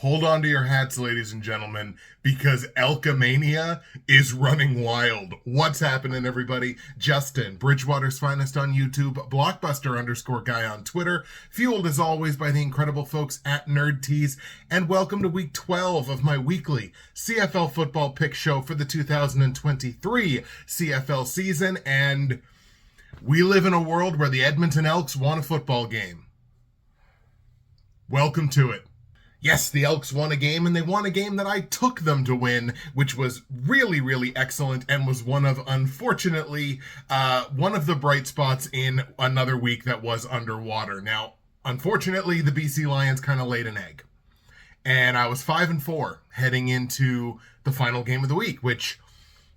Hold on to your hats, ladies and gentlemen, because Elkamania is running wild. What's happening, everybody? Justin, Bridgewater's finest on YouTube, Blockbuster_guy on Twitter, fueled as always by the incredible folks at NerdTees, and welcome to week 12 of my weekly CFL football pick show for the 2023 CFL season, and we live in a world where the Edmonton Elks won a football game. Welcome to it. Yes, the Elks won a game, and they won a game that I took them to win, which was really, really excellent and was unfortunately, one of the bright spots in another week that was underwater. Now, unfortunately, the BC Lions kind of laid an egg, and I was 5-4 heading into the final game of the week, which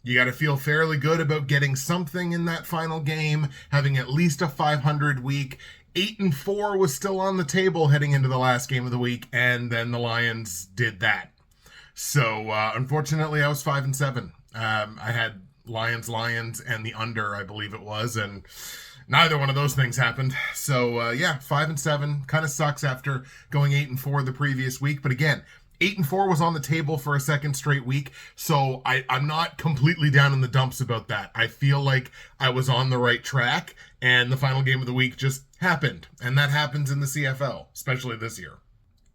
you got to feel fairly good about getting something in that final game, having at least a 500 week. 8-4 was still on the table heading into the last game of the week, and then the Lions did that. So, unfortunately, I was 5-7. I had Lions, and the under, I believe it was, and neither one of those things happened. So, 5-7 kind of sucks after going 8-4 the previous week. But again, 8-4 was on the table for a second straight week, so I'm not completely down in the dumps about that. I feel like I was on the right track, and the final game of the week just happened, and that happens in the CFL, especially this year.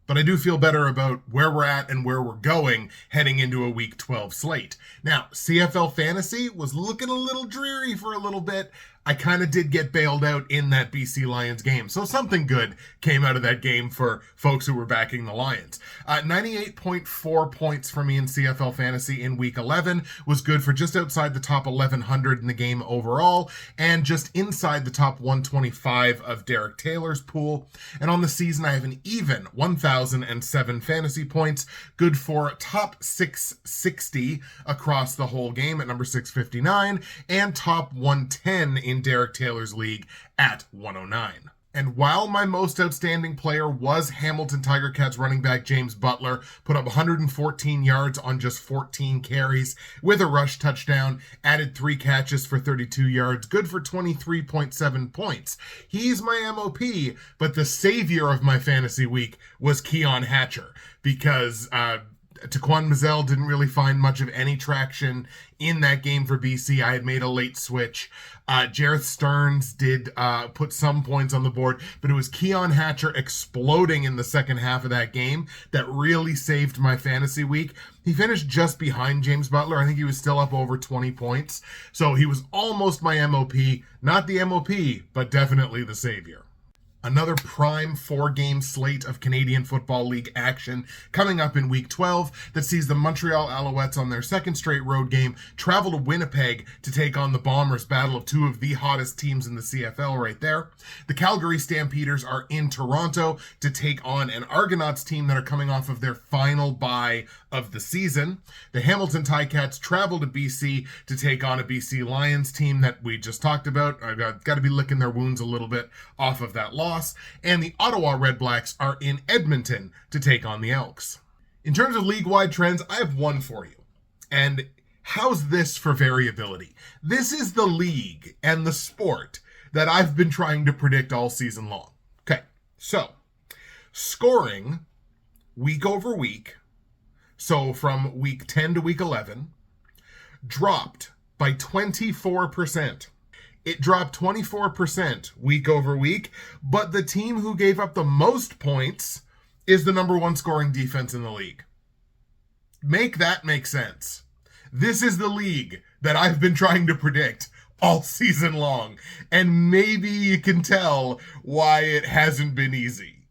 But I do feel better about where we're at and where we're going heading into a Week 12 slate. Now, CFL Fantasy was looking a little dreary for a little bit. I kind of did get bailed out in that BC Lions game, so something good came out of that game for folks who were backing the Lions. 98.4 points for me in CFL Fantasy in Week 11 was good for just outside the top 1,100 in the game overall, and just inside the top 125 of Derek Taylor's pool. And on the season, I have an even 1,007 fantasy points, good for top 660 across the whole game at number 659, and top 110 in Derek Taylor's league at 109. And while my most outstanding player was Hamilton Tiger Cats running back James Butler, put up 114 yards on just 14 carries with a rush touchdown, added 3 catches for 32 yards, good for 23.7 points. He's my MOP, but the savior of my fantasy week was Keon Hatcher, because Taquan Mazzell didn't really find much of any traction in that game for BC. I had made a late switch. Jareth Stearns did put some points on the board, but it was Keon Hatcher exploding in the second half of that game that really saved my fantasy week. He finished just behind James Butler. I think he was still up over 20 points. So he was almost my MOP. Not the MOP, but definitely the savior. Another prime 4-game slate of Canadian Football League action coming up in Week 12 that sees the Montreal Alouettes on their second straight road game travel to Winnipeg to take on the Bombers, battle of two of the hottest teams in the CFL right there. The Calgary Stampeders are in Toronto to take on an Argonauts team that are coming off of their final bye of the season. The Hamilton Ticats travel to BC to take on a BC Lions team that we just talked about. I've got to be licking their wounds a little bit off of that loss. And the Ottawa REDBLACKS are in Edmonton to take on the Elks. In terms of league-wide trends, I have one for you. And how's this for variability? This is the league and the sport that I've been trying to predict all season long. Okay, so scoring week over week, so from week 10 to week 11, dropped by 24%. It dropped 24% week over week, but the team who gave up the most points is the number 1 scoring defense in the league. Make that make sense. This is the league that I've been trying to predict all season long, and maybe you can tell why it hasn't been easy.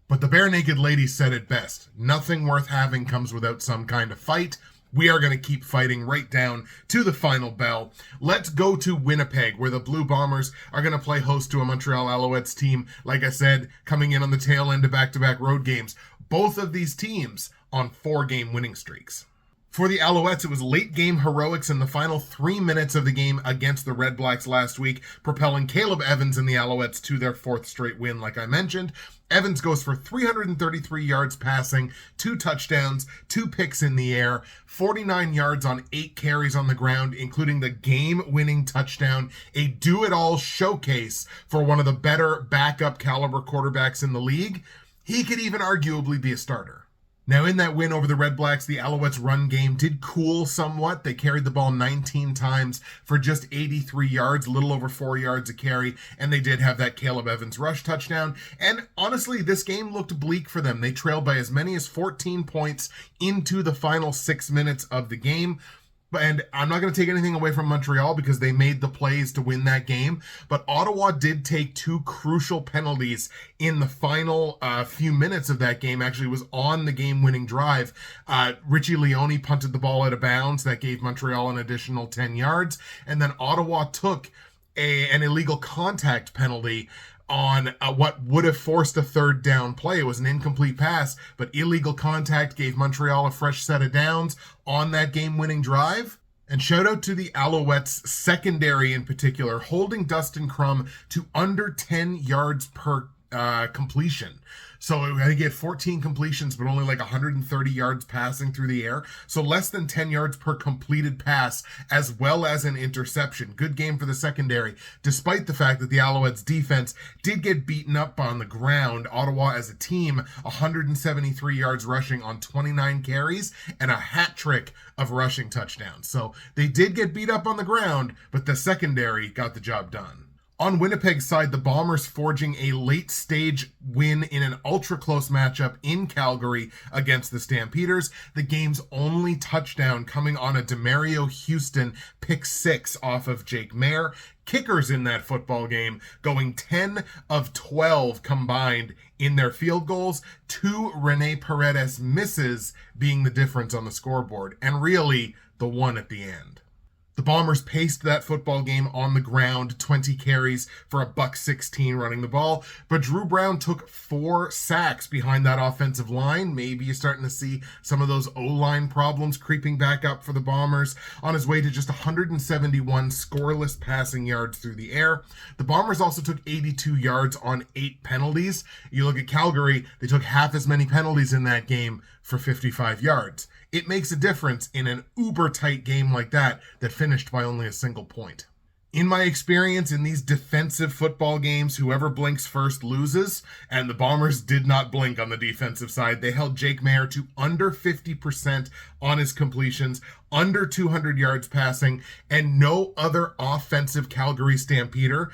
But the Bare Naked Lady said it best. Nothing worth having comes without some kind of fight. We are going to keep fighting right down to the final bell. Let's go to Winnipeg, where the Blue Bombers are going to play host to a Montreal Alouettes team, like I said, coming in on the tail end of back-to-back road games. Both of these teams on 4-game winning streaks. For the Alouettes, it was late-game heroics in the final 3 minutes of the game against the REDBLACKS last week, propelling Caleb Evans and the Alouettes to their 4th straight win, like I mentioned. Evans goes for 333 yards passing, 2 touchdowns, 2 picks in the air, 49 yards on 8 carries on the ground, including the game-winning touchdown, a do-it-all showcase for one of the better backup caliber quarterbacks in the league. He could even arguably be a starter. Now, in that win over the Red Blacks, the Alouettes' run game did cool somewhat. They carried the ball 19 times for just 83 yards, a little over 4 yards a carry, and they did have that Caleb Evans rush touchdown. And honestly, this game looked bleak for them. They trailed by as many as 14 points into the final 6 minutes of the game. And I'm not going to take anything away from Montreal because they made the plays to win that game. But Ottawa did take 2 crucial penalties in the final few minutes of that game. Actually, was on the game-winning drive. Richie Leone punted the ball out of bounds. That gave Montreal an additional 10 yards. And then Ottawa took an illegal contact penalty on what would have forced a third down play. It was an incomplete pass, but illegal contact gave Montreal a fresh set of downs on that game-winning drive. And shout out to the Alouettes secondary in particular, holding Dustin Crum to under 10 yards per completion. So I think he had 14 completions, but only like 130 yards passing through the air. So less than 10 yards per completed pass, as well as an interception. Good game for the secondary, despite the fact that the Alouettes defense did get beaten up on the ground. Ottawa as a team, 173 yards rushing on 29 carries and a hat trick of rushing touchdowns. So they did get beat up on the ground, but the secondary got the job done. On Winnipeg's side, the Bombers forging a late-stage win in an ultra-close matchup in Calgary against the Stampeders. The game's only touchdown coming on a Demario Houston pick 6 off of Jake Maier. Kickers in that football game going 10 of 12 combined in their field goals. 2 Rene Paredes misses being the difference on the scoreboard, and really the one at the end. The Bombers paced that football game on the ground, 20 carries for $116 running the ball, but Drew Brown took 4 sacks behind that offensive line. Maybe you're starting to see some of those O-line problems creeping back up for the Bombers on his way to just 171 scoreless passing yards through the air. The Bombers also took 82 yards on 8 penalties. You look at Calgary, they took half as many penalties in that game for 55 yards. It makes a difference in an uber-tight game like that finished by only a single point. In my experience in these defensive football games, whoever blinks first loses, and the Bombers did not blink on the defensive side. They held Jake Maier to under 50% on his completions, under 200 yards passing, and no other offensive Calgary Stampeder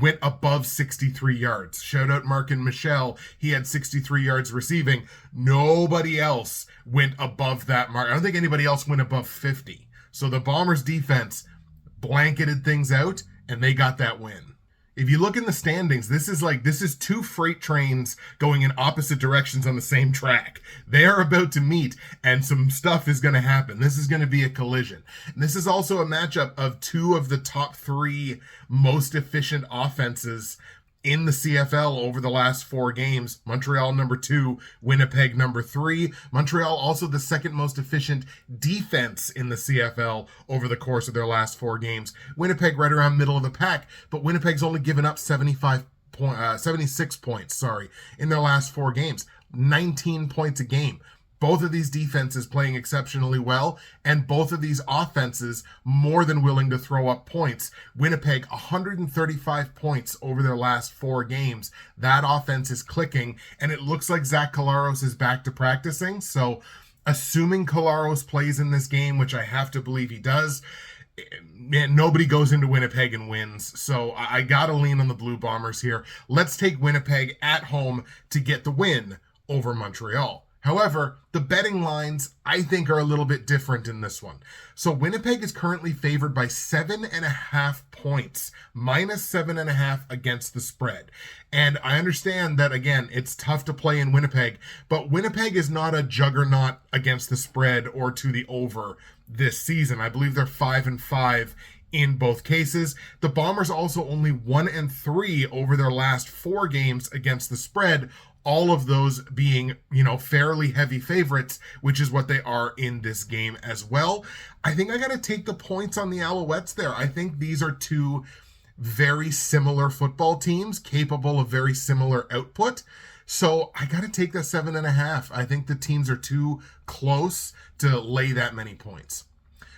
went above 63 yards. Shout out Mark and Michelle. He had 63 yards receiving. Nobody else went above that mark. I don't think anybody else went above 50. So the Bombers defense blanketed things out, and they got that win. If you look in the standings, this is 2 freight trains going in opposite directions on the same track. They are about to meet, and some stuff is going to happen. This is going to be a collision. And this is also a matchup of 2 of the top 3 most efficient offenses in the CFL over the last 4 games. Montreal number 2, Winnipeg number 3. Montreal also the second most efficient defense in the CFL over the course of their last 4 games. Winnipeg right around middle of the pack, but Winnipeg's only given up 76 points, in their last 4 games. 19 points a game. Both of these defenses playing exceptionally well, and both of these offenses more than willing to throw up points. Winnipeg, 135 points over their last 4 games. That offense is clicking, and it looks like Zach Collaros is back to practicing. So, assuming Collaros plays in this game, which I have to believe he does, man, nobody goes into Winnipeg and wins. So, I gotta lean on the Blue Bombers here. Let's take Winnipeg at home to get the win over Montreal. However, the betting lines, I think, are a little bit different in this one. So Winnipeg is currently favored by 7.5 points, minus 7.5 against the spread. And I understand that, again, it's tough to play in Winnipeg, but Winnipeg is not a juggernaut against the spread or to the over this season. I believe they're 5-5 in both cases. The Bombers also only 1-3 over their last 4 games against the spread, all of those being, fairly heavy favorites, which is what they are in this game as well. I think I got to take the points on the Alouettes there. I think these are 2 very similar football teams, capable of very similar output. So I got to take that 7.5. I think the teams are too close to lay that many points.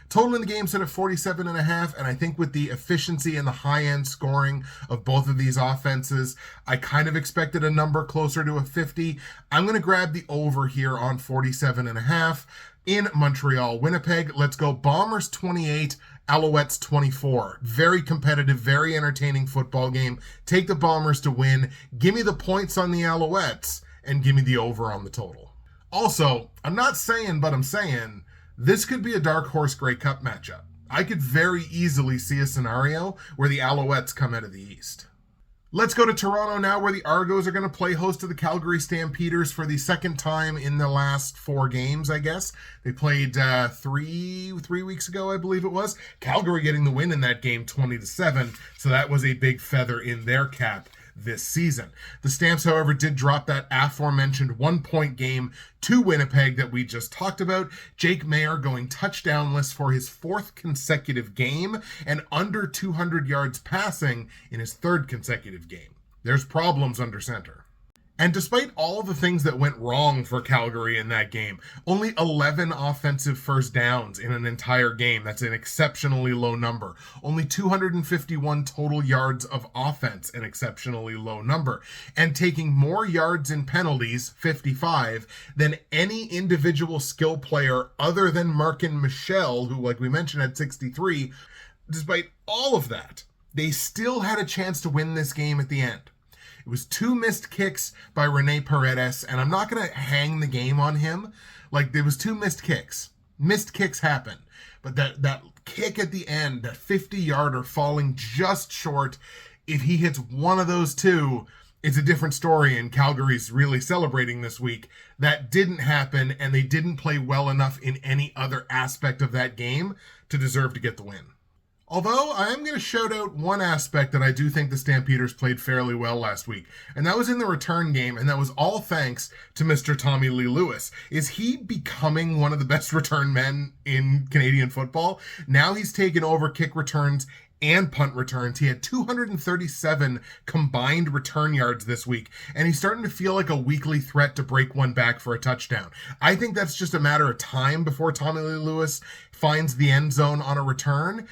Total in the game set at 47.5, and I think with the efficiency and the high-end scoring of both of these offenses, I kind of expected a number closer to a 50. I'm going to grab the over here on 47.5 in Montreal. Winnipeg, let's go Bombers 28, Alouettes 24. Very competitive, very entertaining football game. Take the Bombers to win. Give me the points on the Alouettes, and give me the over on the total. Also, I'm not saying, but I'm saying, this could be a dark horse Grey Cup matchup. I could very easily see a scenario where the Alouettes come out of the East. Let's go to Toronto now, where the Argos are going to play host to the Calgary Stampeders for the second time in the last 4 games, I guess. They played 3 weeks ago, I believe it was. Calgary getting the win in that game 20-7, so that was a big feather in their cap this season. The Stamps, however, did drop that aforementioned 1-point game to Winnipeg that we just talked about. Jake Maier going touchdownless for his 4th consecutive game and under 200 yards passing in his 3rd consecutive game. There's problems under center. And despite all of the things that went wrong for Calgary in that game, only 11 offensive first downs in an entire game. That's an exceptionally low number. Only 251 total yards of offense, an exceptionally low number. And taking more yards in penalties, 55, than any individual skill player other than Markin Michel, who, like we mentioned, had 63. Despite all of that, they still had a chance to win this game at the end. It was 2 missed kicks by Rene Paredes, and I'm not going to hang the game on him. Like, there was 2 missed kicks. Missed kicks happen. But that kick at the end, that 50-yarder falling just short, if he hits one of those 2, it's a different story, and Calgary's really celebrating this week. That didn't happen, and they didn't play well enough in any other aspect of that game to deserve to get the win. Although, I am going to shout out one aspect that I do think the Stampeders played fairly well last week, and that was in the return game, and that was all thanks to Mr. Tommy Lee Lewis. Is he becoming one of the best return men in Canadian football? Now he's taken over kick returns and punt returns. He had 237 combined return yards this week, and he's starting to feel like a weekly threat to break one back for a touchdown. I think that's just a matter of time before Tommy Lee Lewis finds the end zone on a return.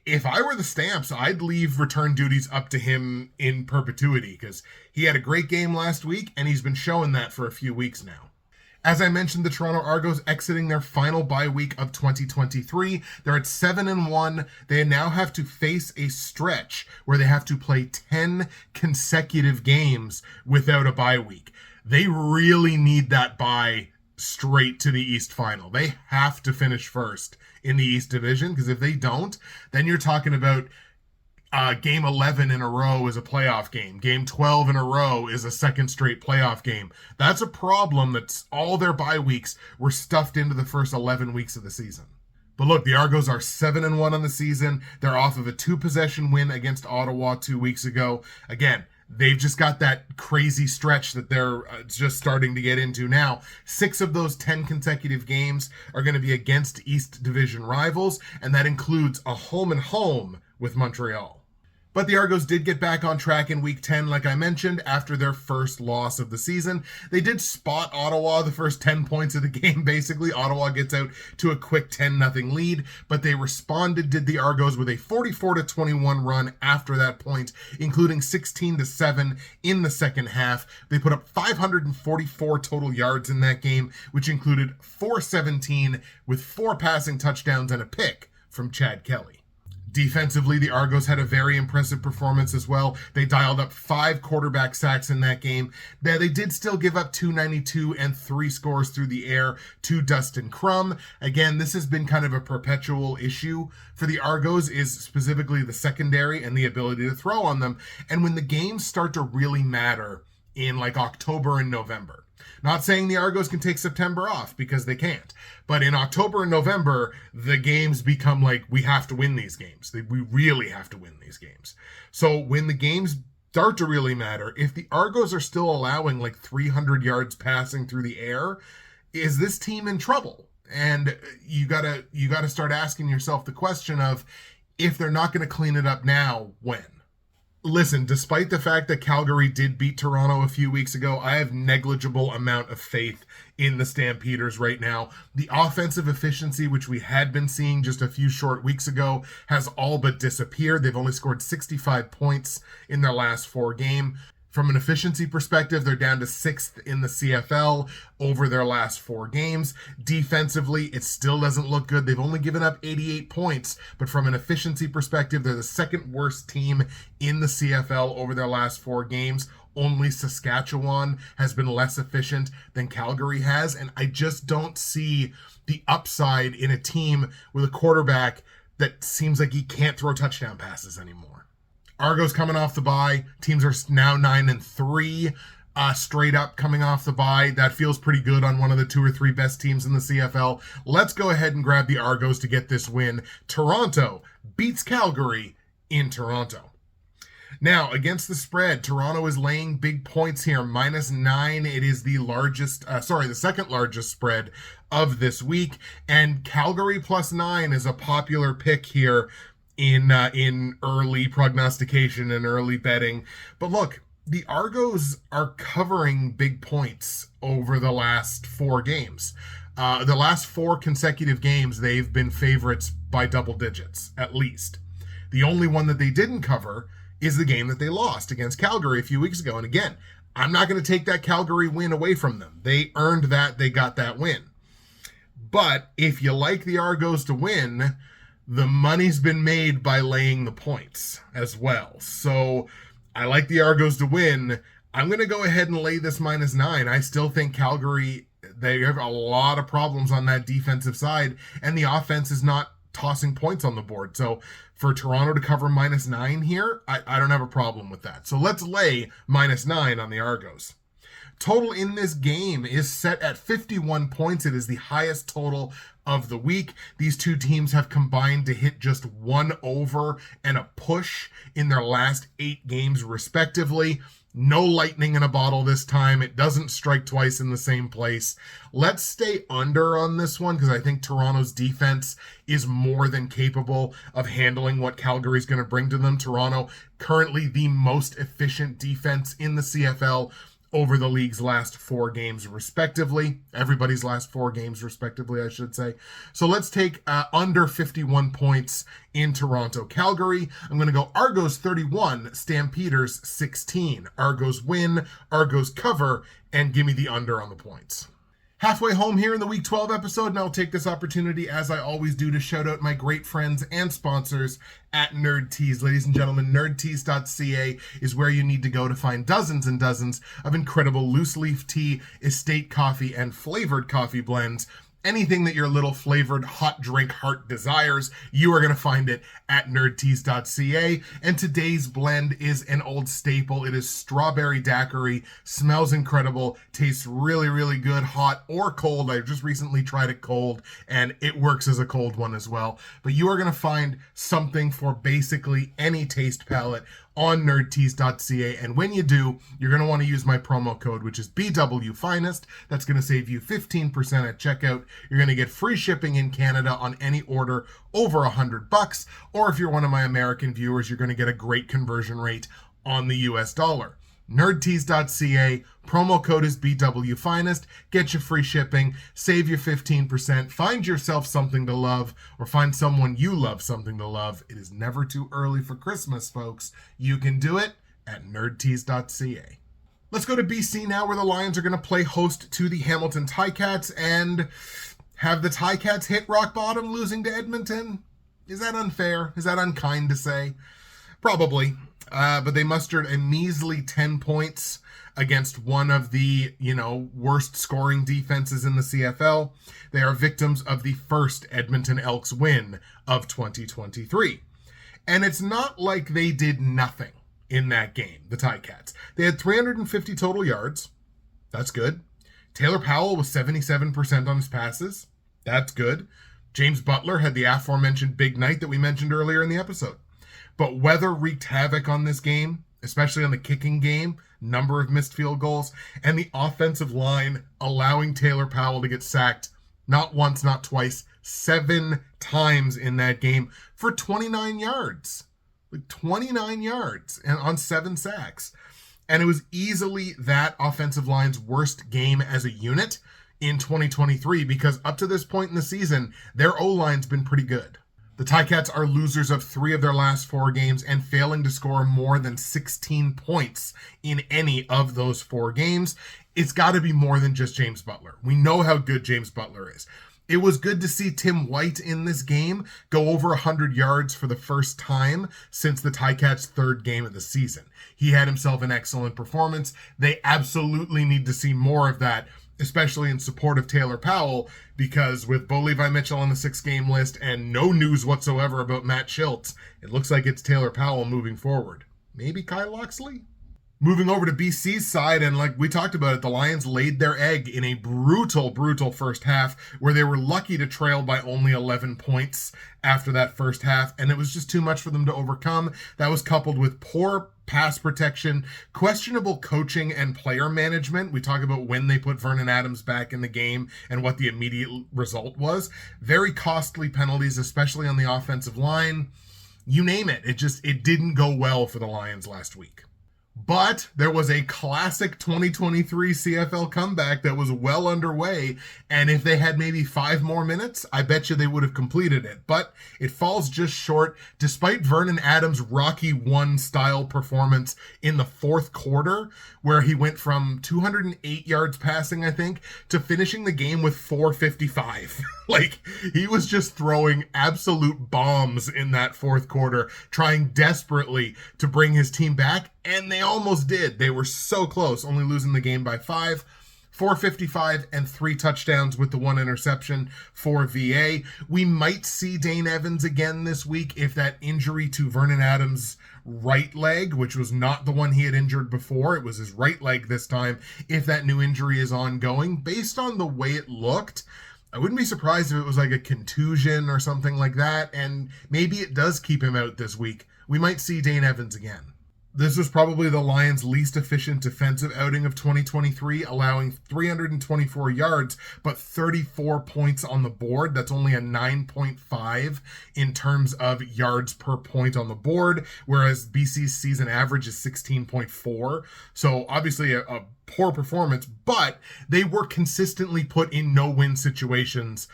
If I were the Stamps, I'd leave return duties up to him in perpetuity, because he had a great game last week, and he's been showing that for a few weeks now. As I mentioned, the Toronto Argos exiting their final bye week of 2023. They're at 7-1. They now have to face a stretch where they have to play 10 consecutive games without a bye week. They really need that bye straight to the East Final. They have to finish first in the East Division, because if they don't, then you're talking about game 11 in a row is a playoff game. Game 12 in a row is a second straight playoff game. That's a problem. That's all their bye weeks were stuffed into the first 11 weeks of the season. But look, the Argos are 7-1 on the season. They're off of a 2-possession win against Ottawa 2 weeks ago. Again, they've just got that crazy stretch that they're just starting to get into now. 6 of those 10 consecutive games are going to be against East Division rivals, and that includes a home-and-home with Montreal. But the Argos did get back on track in Week 10, like I mentioned, after their first loss of the season. They did spot Ottawa the first 10 points of the game, basically. Ottawa gets out to a quick 10-0 lead, but they responded, did the Argos, with a 44-21 run after that point, including 16-7 in the second half. They put up 544 total yards in that game, which included 417 with 4 passing touchdowns and a pick from Chad Kelly. Defensively, the Argos had a very impressive performance as well. They dialed up 5 quarterback sacks in that game. They did still give up 292 and 3 scores through the air to Dustin Crum. Again, this has been kind of a perpetual issue for the Argos, is specifically the secondary and the ability to throw on them. And when the games start to really matter in like October and November, not saying the Argos can take September off, because they can't. But in October and November, the games become like, we have to win these games. We really have to win these games. So when the games start to really matter, if the Argos are still allowing like 300 yards passing through the air, is this team in trouble? And you gotta start asking yourself the question of, if they're not going to clean it up now, when? Listen, despite the fact that Calgary did beat Toronto a few weeks ago, I have negligible amount of faith in the Stampeders right now. The offensive efficiency, which we had been seeing just a few short weeks ago, has all but disappeared. They've only scored 65 points in their last 4 games. From an efficiency perspective, they're down to 6th in the CFL over their last 4 games. Defensively, it still doesn't look good. They've only given up 88 points, but from an efficiency perspective, they're the 2nd worst team in the CFL over their last 4 games. Only Saskatchewan has been less efficient than Calgary has, and I just don't see the upside in a team with a quarterback that seems like he can't throw touchdown passes anymore. Argos coming off the bye. Teams are now 9-3 straight up coming off the bye. That feels pretty good on one of the 2 or 3 best teams in the CFL. Let's go ahead and grab the Argos to get this win. Toronto beats Calgary in Toronto. Now, against the spread, Toronto is laying big points here, -9. It is the second largest spread of this week, and Calgary +9 is a popular pick here in early prognostication and early betting. But look, the Argos are covering big points over the last 4 games. The last 4 consecutive games, they've been favorites by double digits, at least. The only one that they didn't cover is the game that they lost against Calgary a few weeks ago. And again, I'm not going to take that Calgary win away from them. They earned that. They got that win. But if you like the Argos to win, the money's been made by laying the points as well. So I like the Argos to win. I'm going to go ahead and lay this -9. I still think Calgary, they have a lot of problems on that defensive side, and the offense is not tossing points on the board. So for Toronto to cover -9 here, I don't have a problem with that. So let's lay -9 on the Argos. Total in this game is set at 51 points. It is the highest total of the week. These 2 teams have combined to hit just 1 over and a push in their last 8 games respectively. No lightning in a bottle this time. It doesn't strike twice in the same place. Let's stay under on this one because I think Toronto's defense is more than capable of handling what Calgary's going to bring to them. Toronto, currently the most efficient defense in the CFL over the league's last 4 games respectively. Everybody's last 4 games respectively, I should say. So let's take under 51 points in Toronto. Calgary, I'm going to go Argos 31, Stampeders 16. Argos win, Argos cover, and give me the under on the points. Halfway home here in the Week 12 episode, and I'll take this opportunity, as I always do, to shout out my great friends and sponsors at Nerd Tees. Ladies and gentlemen, nerdtees.ca is where you need to go to find dozens and dozens of incredible loose leaf tea, estate coffee, and flavored coffee blends. Anything that your little flavored hot drink heart desires, you are going to find it at nerdtees.ca. And today's blend is an old staple. It is strawberry daiquiri, smells incredible, tastes really, really good, hot or cold. I just recently tried it cold, and it works as a cold one as well. But you are going to find something for basically any taste palette on nerdtees.ca, and when you do, you're going to want to use my promo code, which is BWFinest. That's going to save you 15% at checkout. You're going to get free shipping in Canada on any order over $100, or if you're one of my American viewers, you're going to get a great conversion rate on the US dollar. nerdtees.ca, promo code is BWFinest, get you free shipping, save you 15%, find yourself something to love, or find someone you love something to love. It is never too early for Christmas, folks. You can do it at nerdtees.ca. Let's go to BC now, where the Lions are going to play host to the Hamilton Ticats, and have the Ticats hit rock bottom losing to Edmonton? Is that unfair? Is that unkind to say? Probably. But they mustered a measly 10 points against one of the, worst scoring defenses in the CFL. They are victims of the first Edmonton Elks win of 2023. And it's not like they did nothing in that game, the Ticats. They had 350 total yards. That's good. Taylor Powell was 77% on his passes. That's good. James Butler had the aforementioned big night that we mentioned earlier in the episode. But weather wreaked havoc on this game, especially on the kicking game, number of missed field goals, and the offensive line allowing Taylor Powell to get sacked not once, not twice, 7 times in that game for 29 yards. like 29 yards and on 7 sacks. And it was easily that offensive line's worst game as a unit in 2023 because up to this point in the season, their O-line's been pretty good. The Ticats are losers of 3 of their last 4 games and failing to score more than 16 points in any of those 4 games. It's got to be more than just James Butler. We know how good James Butler is. It was good to see Tim White in this game go over 100 yards for the first time since the Ticats' 3rd game of the season. He had himself an excellent performance. They absolutely need to see more of that, especially in support of Taylor Powell, because with Bo Levi Mitchell on the 6-game list and no news whatsoever about Matt Schiltz, it looks like it's Taylor Powell moving forward. Maybe Kyle Loxley? Moving over to BC's side, and like we talked about it, the Lions laid their egg in a brutal first half where they were lucky to trail by only 11 points after that first half, and it was just too much for them to overcome. That was coupled with poor pass protection, questionable coaching and player management. We talk about when they put Vernon Adams back in the game and what the immediate result was. Very costly penalties, especially on the offensive line. You name it. It didn't go well for the Lions last week. But there was a classic 2023 CFL comeback that was well underway, and if they had maybe 5 more minutes, I bet you they would have completed it. But it falls just short, despite Vernon Adams' Rocky 1 style performance in the 4th quarter, where he went from 208 yards passing, I think, to finishing the game with 455. Like, he was just throwing absolute bombs in that 4th quarter, trying desperately to bring his team back, and they almost did. They were so close, only losing the game by 5. 455 and 3 touchdowns with the 1 interception for VA. We might see Dane Evans again this week if that injury to Vernon Adams' right leg, which was not the one he had injured before, it was his right leg this time, if that new injury is ongoing. Based on the way it looked, I wouldn't be surprised if it was like a contusion or something like that, and maybe it does keep him out this week. We might see Dane Evans again. This was probably the Lions' least efficient defensive outing of 2023, allowing 324 yards, but 34 points on the board. That's only a 9.5 in terms of yards per point on the board, whereas BC's season average is 16.4. So obviously a poor performance, but they were consistently put in no-win situations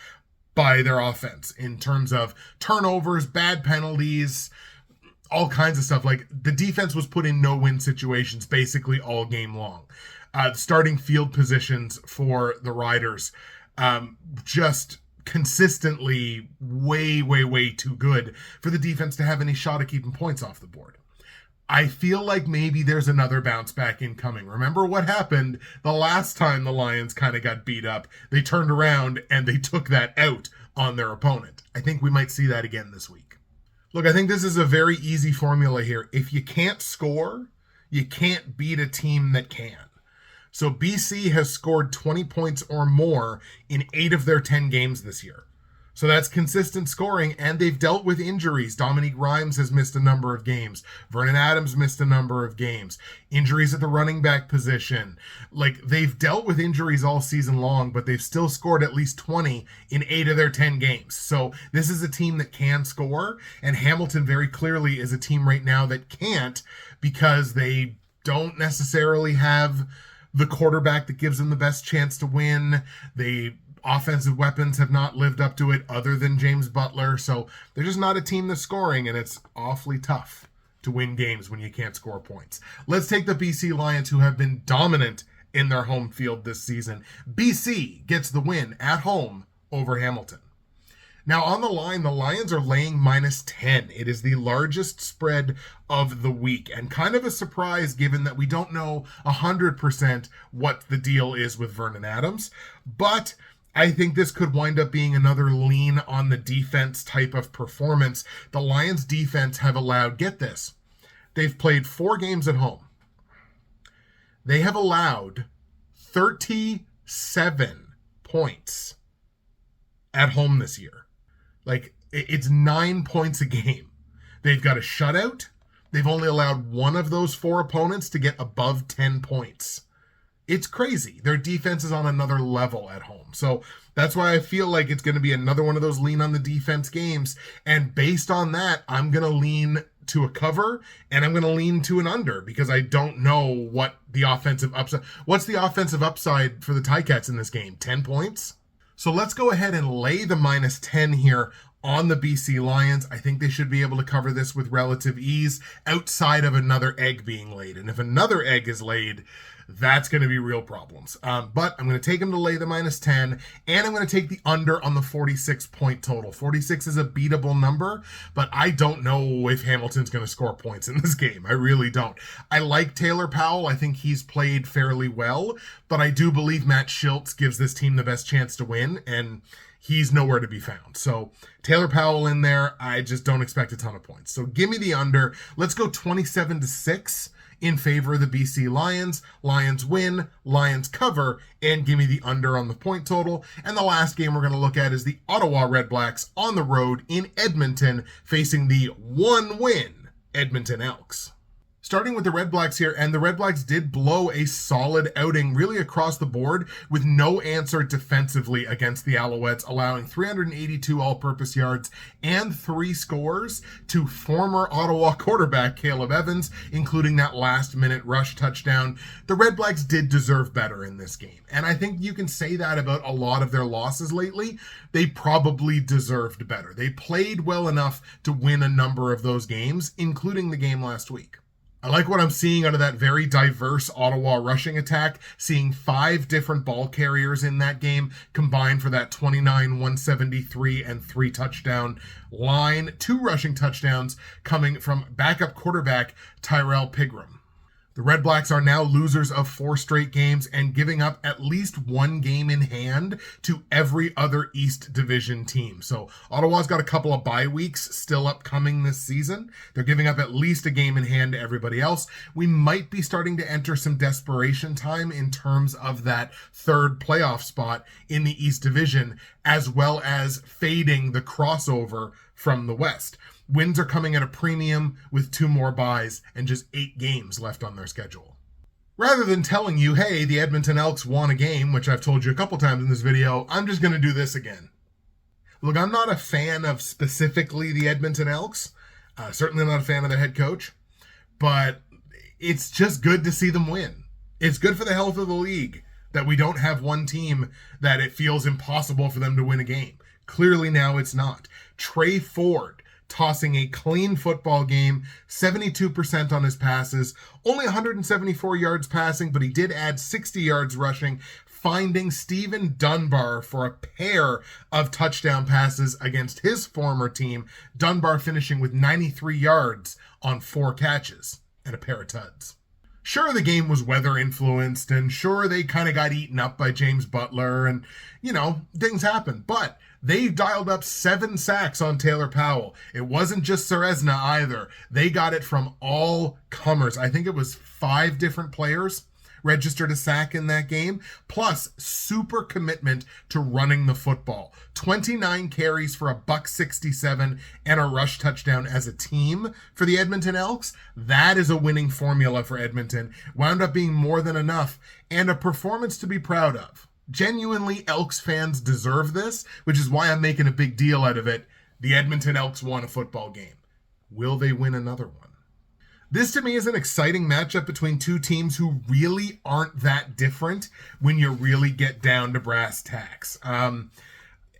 by their offense in terms of turnovers, bad penalties, all kinds of stuff. Like, the defense was put in no-win situations basically all game long. Starting field positions for the Riders, just consistently way too good for the defense to have any shot at keeping points off the board. I feel like maybe there's another bounce back incoming. Remember what happened the last time the Lions kind of got beat up? They turned around and they took that out on their opponent. I think we might see that again this week. Look, I think this is a very easy formula here. If you can't score, you can't beat a team that can. So BC has scored 20 points or more in 8 of their 10 games this year. So that's consistent scoring, and they've dealt with injuries. Dominique Rhymes has missed a number of games. Vernon Adams missed a number of games. Injuries at the running back position. Like, they've dealt with injuries all season long, but they've still scored at least 20 in 8 of their 10 games. So this is a team that can score, and Hamilton very clearly is a team right now that can't, because they don't necessarily have the quarterback that gives them the best chance to win. They offensive weapons have not lived up to it other than James Butler. So they're just not a team that's scoring, and it's awfully tough to win games when you can't score points. Let's take the BC Lions, who have been dominant in their home field this season. BC gets the win at home over Hamilton. Now on the line, the Lions are laying -10. It is the largest spread of the week, and kind of a surprise given that we don't know 100% what the deal is with Vernon Adams. But I think this could wind up being another lean on the defense type of performance. The Lions defense have allowed, get this, they've played 4 games at home. They have allowed 37 points at home this year. Like, it's 9 points a game. They've got a shutout. They've only allowed 1 of those 4 opponents to get above 10 points. It's crazy. Their defense is on another level at home. So that's why I feel like it's going to be another one of those lean on the defense games. And based on that, I'm going to lean to a cover, and I'm going to lean to an under because I don't know what the offensive upside. What's the offensive upside for the Ticats in this game? 10 points? So let's go ahead and lay the -10 here on the BC Lions. I think they should be able to cover this with relative ease outside of another egg being laid. And if another egg is laid, that's going to be real problems. But I'm going to take them to lay the -10, and I'm going to take the under on the 46-point total. 46 is a beatable number, but I don't know if Hamilton's going to score points in this game. I really don't. I like Taylor Powell. I think he's played fairly well, but I do believe Matt Shiltz gives this team the best chance to win, and he's nowhere to be found. So Taylor Powell in there, I just don't expect a ton of points. So give me the under. Let's go 27-6 in favor of the BC Lions. Lions win, Lions cover, and give me the under on the point total. And the last game we're going to look at is the Ottawa REDBLACKS on the road in Edmonton, facing the 1-win Edmonton Elks. Starting with the REDBLACKS here, and the REDBLACKS did blow a solid outing really across the board with no answer defensively against the Alouettes, allowing 382 all-purpose yards and 3 scores to former Ottawa quarterback Caleb Evans, including that last-minute rush touchdown. The REDBLACKS did deserve better in this game, and I think you can say that about a lot of their losses lately. They probably deserved better. They played well enough to win a number of those games, including the game last week. I like what I'm seeing out of that very diverse Ottawa rushing attack, seeing 5 different ball carriers in that game combined for that 29, 173, and 3 touchdown line. 2 rushing touchdowns coming from backup quarterback Tyrell Pigram. The REDBLACKS are now losers of 4 straight games and giving up at least 1 game in hand to every other East Division team. So Ottawa's got a couple of bye weeks still upcoming this season. They're giving up at least a game in hand to everybody else. We might be starting to enter some desperation time in terms of that 3rd playoff spot in the East Division, as well as fading the crossover from the West. Wins are coming at a premium with 2 more byes and just 8 games left on their schedule. Rather than telling you, hey, the Edmonton Elks won a game, which I've told you a couple times in this video, I'm just going to do this again. Look, I'm not a fan of specifically the Edmonton Elks. Certainly not a fan of their head coach. But it's just good to see them win. It's good for the health of the league that we don't have one team that it feels impossible for them to win a game. Clearly now it's not. Trey Ford tossing a clean football game, 72% on his passes, only 174 yards passing, but he did add 60 yards rushing, finding Stephen Dunbar for a pair of touchdown passes against his former team, Dunbar finishing with 93 yards on 4 catches and a pair of tuds. Sure, the game was weather influenced, and sure, they kind of got eaten up by James Butler, and, things happen, but they dialed up 7 sacks on Taylor Powell. It wasn't just Serezna either. They got it from all comers. I think it was 5 different players registered a sack in that game, plus super commitment to running the football. 29 carries for $167 and a rush touchdown as a team for the Edmonton Elks. That is a winning formula for Edmonton. Wound up being more than enough and a performance to be proud of. Genuinely, Elks fans deserve this, which is why I'm making a big deal out of it. The Edmonton Elks won a football game. Will they win another one? This, to me, is an exciting matchup between 2 teams who really aren't that different when you really get down to brass tacks.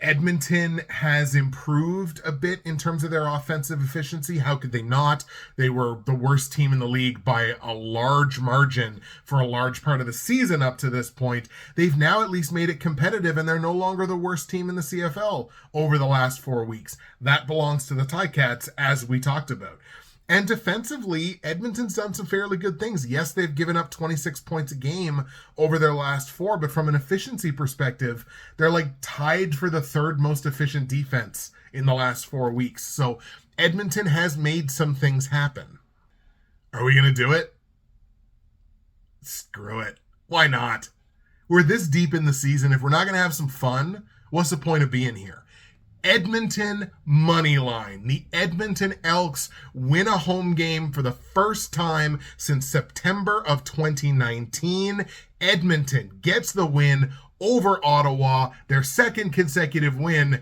Edmonton has improved a bit in terms of their offensive efficiency. How could they not? They were the worst team in the league by a large margin for a large part of the season up to this point. They've now at least made it competitive, and they're no longer the worst team in the CFL over the last 4 weeks. That belongs to the Ticats, as we talked about. And defensively, Edmonton's done some fairly good things. Yes, they've given up 26 points a game over their last 4, but from an efficiency perspective, they're tied for the 3rd most efficient defense in the last 4 weeks. So Edmonton has made some things happen. Are we going to do it? Screw it. Why not? We're this deep in the season. If we're not going to have some fun, what's the point of being here? Edmonton money line. The Edmonton Elks win a home game for the first time since September of 2019. Edmonton gets the win over Ottawa, their 2nd consecutive win.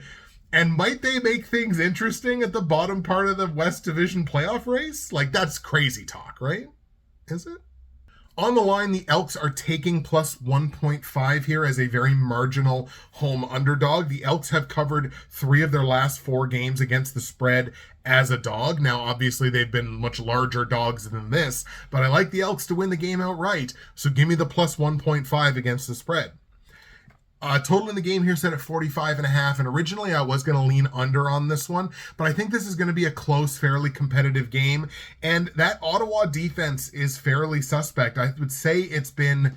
And might they make things interesting at the bottom part of the West Division playoff race? Like, that's crazy talk, right? Is it? On the line, the Elks are taking plus 1.5 here as a very marginal home underdog. The Elks have covered 3 of their last 4 games against the spread as a dog. Now, obviously, they've been much larger dogs than this, but I like the Elks to win the game outright. So give me the plus 1.5 against the spread. Total in the game here set at 45.5, and originally I was going to lean under on this one, but I think this is going to be a close, fairly competitive game, and that Ottawa defense is fairly suspect. I would say it's been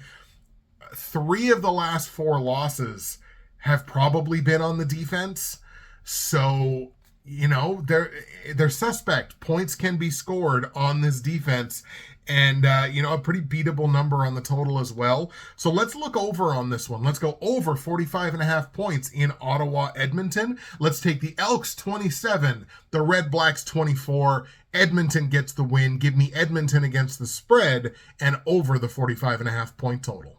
3 of the last 4 losses have probably been on the defense, so they're suspect. Points can be scored on this defense, and a pretty beatable number on the total as well. So let's look over on this one. Let's go over 45.5 points in Ottawa, Edmonton. Let's take the Elks 27, the REDBLACKS 24. Edmonton gets the win. Give me Edmonton against the spread and over the 45.5 point total.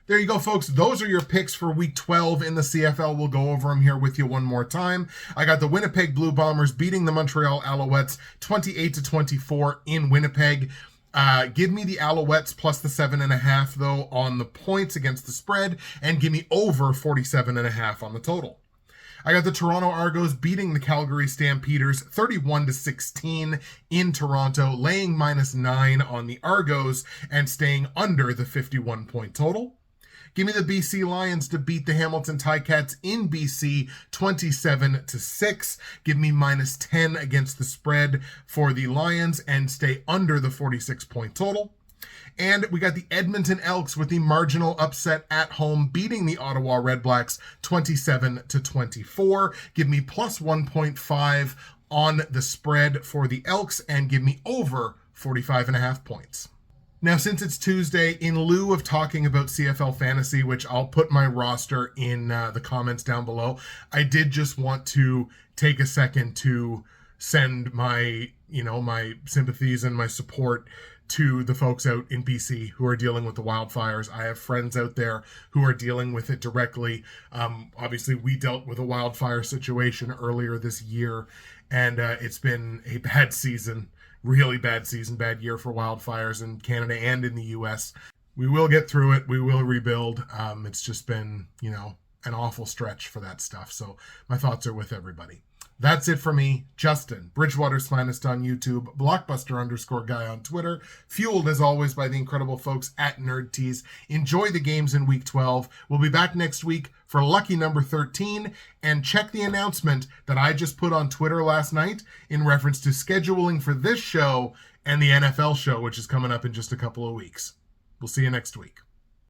There you go, folks. Those are your picks for Week 12 in the CFL. We'll go over them here with you one more time. I got the Winnipeg Blue Bombers beating the Montreal Alouettes 28-24 in Winnipeg. Give me the Alouettes plus the 7.5, though, on the points against the spread, and give me over 47.5 on the total. I got the Toronto Argos beating the Calgary Stampeders 31-16 in Toronto, laying -9 on the Argos and staying under the 51-point total. Give me the BC Lions to beat the Hamilton Ticats in BC 27-6. Give me -10 against the spread for the Lions and stay under the 46-point total. And we got the Edmonton Elks with the marginal upset at home, beating the Ottawa REDBLACKS 27-24. Give me plus 1.5 on the spread for the Elks and give me over 45.5 points. Now, since it's Tuesday, in lieu of talking about CFL Fantasy, which I'll put my roster in the comments down below, I did just want to take a second to send my sympathies and my support to the folks out in BC who are dealing with the wildfires. I have friends out there who are dealing with it directly. Obviously, we dealt with a wildfire situation earlier this year, and it's been a bad season. Really bad season, bad year for wildfires in Canada and in the US. We will get through it. We will rebuild. It's just been, an awful stretch for that stuff. So my thoughts are with everybody. That's it for me. Justin, Bridgewater's Finest on YouTube, Blockbuster_guy on Twitter, fueled as always by the incredible folks at NerdTees. Enjoy the games in Week 12. We'll be back next week for lucky number 13, and check the announcement that I just put on Twitter last night in reference to scheduling for this show and the NFL show, which is coming up in just a couple of weeks. We'll see you next week.